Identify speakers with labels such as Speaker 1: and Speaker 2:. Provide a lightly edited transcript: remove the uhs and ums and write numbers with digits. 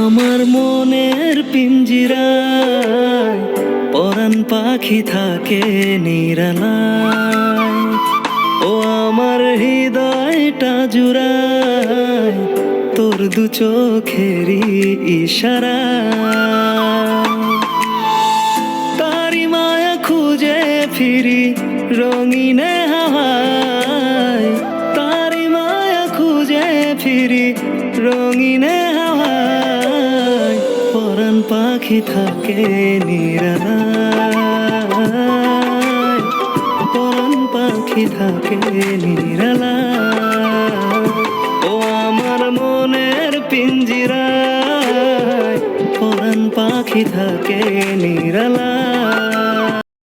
Speaker 1: আমার মনের পিঞ্জিরায় পরাণ পাখি থাকে নিরালায়। ও আমার হৃদয়টা জুড়ায় তোর দু চোখেরই ইশারা। তারি মায়া খুঁজে ফিরি রঙিনে হাওয়ায়, তারি মায়া খুঁজে ফিরি রঙিনে হাওয়ায়। পরাণ পাখি থাকে নিরালায়, পরাণ পাখি থাকে নিরালায়। ও আমার মনের পিঞ্জিরায় পরাণ পাখি থাকে নিরালায়।